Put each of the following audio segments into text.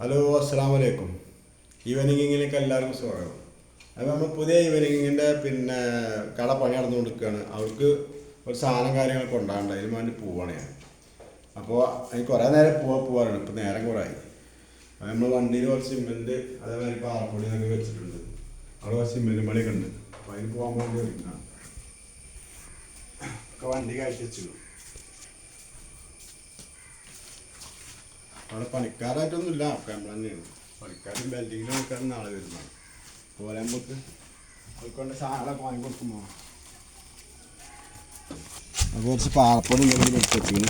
Hello, അസ്സലാമു അലൈക്കും. ഈവനിങ്ങിലേക്ക് എല്ലാവർക്കും സ്വാഗതം. അപ്പോൾ നമ്മൾ പുതിയ ഈവനിങ്ങിൻ്റെ കട പണി നടന്നുകൊണ്ടിരിക്കുകയാണ്. അവർക്ക് ഒരു സാധനം കാര്യങ്ങളൊക്കെ ഉണ്ടാകണ്ട, അതിന് വേണ്ടി പോവാണ് ഞാൻ. അപ്പോൾ എനിക്ക് കുറേ നേരം പോവാറാണ്. ഇപ്പോൾ നേരം കുറേ ആയി. നമ്മൾ വണ്ടിയിൽ കുറച്ച് സിമെൻറ്റ് അതേമാതിരി പാറപ്പൊടി എന്നൊക്കെ വെച്ചിട്ടുണ്ട്. അവിടെ കുറച്ച് സിമെൻറ്റ് പണിയൊക്കെ ഉണ്ട്. അപ്പോൾ അതിന് പോകാൻ വേണ്ടി വിളിക്കണം. ഒക്കെ വണ്ടി കയറ്റി വെച്ചു. അവിടെ പണിക്കാരായിട്ടൊന്നുമില്ല, ഒക്കെ നമ്മൾ തന്നെയാണ്. പണിക്കാരും ബെൽഡിങ്ങിന് ആൾക്കാരും നാളെ വരുന്നതാണ്. പോലെ നമുക്ക് അതുകൊണ്ട് സാധനമൊക്കെ വാങ്ങി കൊടുക്കുമ്പോൾ അപ്പോൾ കുറച്ച് പാറപ്പൊടി ഉണ്ടെങ്കിൽ വെച്ചിരിക്കുന്നു.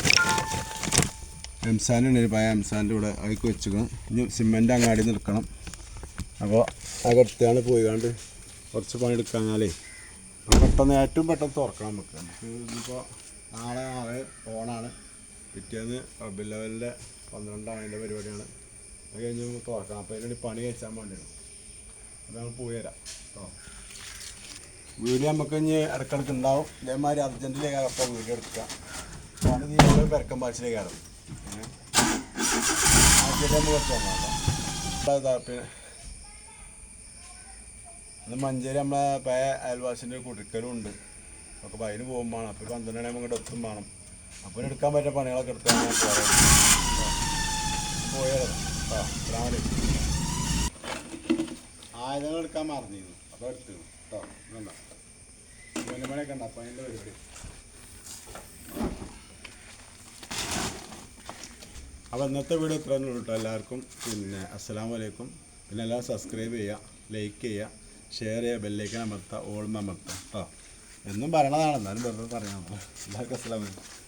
എംസാൻ ഉണ്ട്, പഴയ എംസാൻ്റെ കൂടെ അതിലേക്ക് വെച്ചിരിക്കണം. ഇനി സിമെൻറ്റ് അങ്ങാടി നിൽക്കണം. അപ്പോൾ അകത്താണ് പോയിക്കാണ്ട് കുറച്ച് പണിയെടുക്കാഞ്ഞാലേ പെട്ടെന്ന് ഏറ്റവും പെട്ടെന്ന് തുറക്കണം. നമുക്ക് ഇന്നിപ്പോൾ നാളെ ഓണാണ്. പിറ്റേന്ന് റബ്ബിൽ ലെവലിൻ്റെ 12 അതിൻ്റെ പരിപാടിയാണ്. അത് കഴിഞ്ഞ് തുറക്കണം. അപ്പോൾ അതിനുവേണ്ടി പണി കഴിച്ചാൽ വേണ്ടി വരും. അപ്പോൾ നമ്മൾ പോയി തരാം കേട്ടോ. വീഡിയോ നമുക്ക് ഇനി ഇടയ്ക്കിടയ്ക്ക് ഉണ്ടാവും. ഇതേമാതിരി അർജൻറ്റിലേക്ക് അപ്പോൾ വീഡിയോ എടുക്കുക. പണി നീ പെരക്കം പാച്ചിലേക്ക് കയറും. മഞ്ചേരി കുറച്ച് വന്നാൽ പിന്നെ ഇന്ന് മഞ്ചേരി നമ്മളെ പഴയ അയൽവാസിൻ്റെ കുടിക്കലും ഉണ്ട്. അപ്പോൾ അതിന് പോകുമ്പോൾ അപ്പോൾ 12 മണി ഇങ്ങോട്ട് എത്തും വേണം. അപ്പോൾ എടുക്കാൻ പറ്റിയ പണികളൊക്കെ എടുക്കാൻ ഞാൻ പോയാലോ കേട്ടോ. ആയുധങ്ങൾ എടുക്കാൻ മറന്നിരുന്നു, അപ്പോൾ എടുത്തു കേട്ടോ. വേണ്ട മണിയൊക്കെ ഉണ്ട്. അപ്പോൾ അതിൻ്റെ പരിപാടി. അപ്പോൾ ഇന്നത്തെ വീഡിയോ ഇത്ര തന്നെ കേട്ടോ. എല്ലാവർക്കും അസ്സലാമു അലൈക്കും. പിന്നെ എല്ലാം സബ്സ്ക്രൈബ് ചെയ്യുക, ലൈക്ക് ചെയ്യുക, ഷെയർ ചെയ്യുക, ബെല്ലൈക്കൻ അമർത്തുക, ഓൾമ അമർത്തുക കേട്ടോ. എന്നും പറയണതാണ്, എന്നാലും വെറുതെ പറയാം. എല്ലാവർക്കും അസ്സലാമു അലൈക്കും.